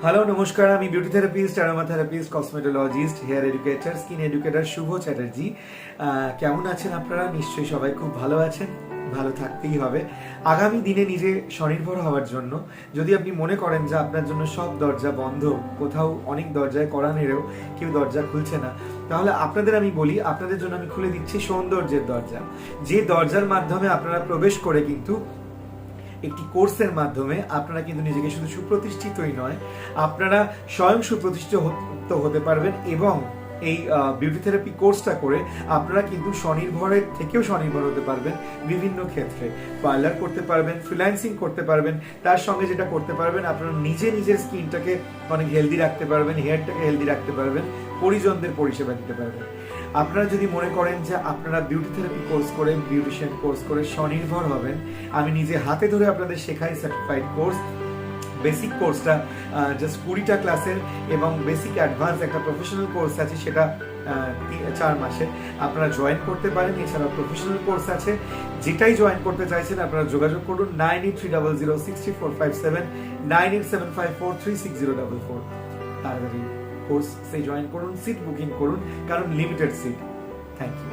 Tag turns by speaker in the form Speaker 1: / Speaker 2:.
Speaker 1: Hello নমস্কার, আমি beauty therapist, aroma therapist, cosmetologist, hair educator, skin educator Shubho Chatterjee. কেমন আছেন আপনারা? নিশ্চয়ই সবাই খুব ভালো আছেন, ভালো থাকতেই হবে। আগামী দিনে নিজে স্বনির্ভর হওয়ার জন্য যদি আপনি মনে করেন যে আপনার জন্য সব দরজা বন্ধ, কোথাও অনেক দরজায় কড়া নেড়েও কেউ দরজা খুলছে না, তাহলে আপনাদের আমি বলি, আপনাদের জন্য আমি খুলে দিচ্ছি সৌন্দর্যের দরজা। যে দরজার মাধ্যমে আপনারা প্রবেশ করে কিন্তু একটি কোর্সের মাধ্যমে আপনারা কিন্তু নিজেকে শুধু সুপ্রতিষ্ঠিতই নয়, আপনারা স্বয়ং সুপ্রতিষ্ঠিত হতে পারবেন এবং এই বিউটি থেরাপি কোর্সটা করে আপনারা কিন্তু স্বনির্ভরের থেকেও স্বনির্ভর হতে পারবেন বিভিন্ন ক্ষেত্রে। পার্লার করতে পারবেন, ফ্রিল্যান্সিং করতে পারবেন, তার সঙ্গে যেটা করতে পারবেন আপনারা নিজের স্কিনটাকে অনেক হেলদি রাখতে পারবেন, হেয়ারটাকে হেলদি রাখতে পারবেন, পরিজনদের পরিষেবা দিতে পারবেন। আপনারা যদি মনে করেন যে আপনারা বিউটি থেরাপি কোর্স করে, বিউটিশিয়ান কোর্স করে স্বনির্ভর হবেন, আমি নিজে হাতে ধরে আপনাদের শেখাই সার্টিফাইড কোর্স। বেসিক কোর্সটা জাস্ট 20টা ক্লাসের এবং বেসিক অ্যাডভান্স একটা প্রফেশনাল কোর্স আছে, সেটা 4 মাসে আপনারা জয়েন করতে পারেন। এছাড়া প্রফেশনাল কোর্স আছে, যেটাই জয়েন করতে চাইছেন আপনারা যোগাযোগ করুন 9830063457, 9875436044। তাড়াতাড়ি কোর্সে জয়েন করুন, সিট বুকিং করুন, কারণ লিমিটেড সিট। Thank you.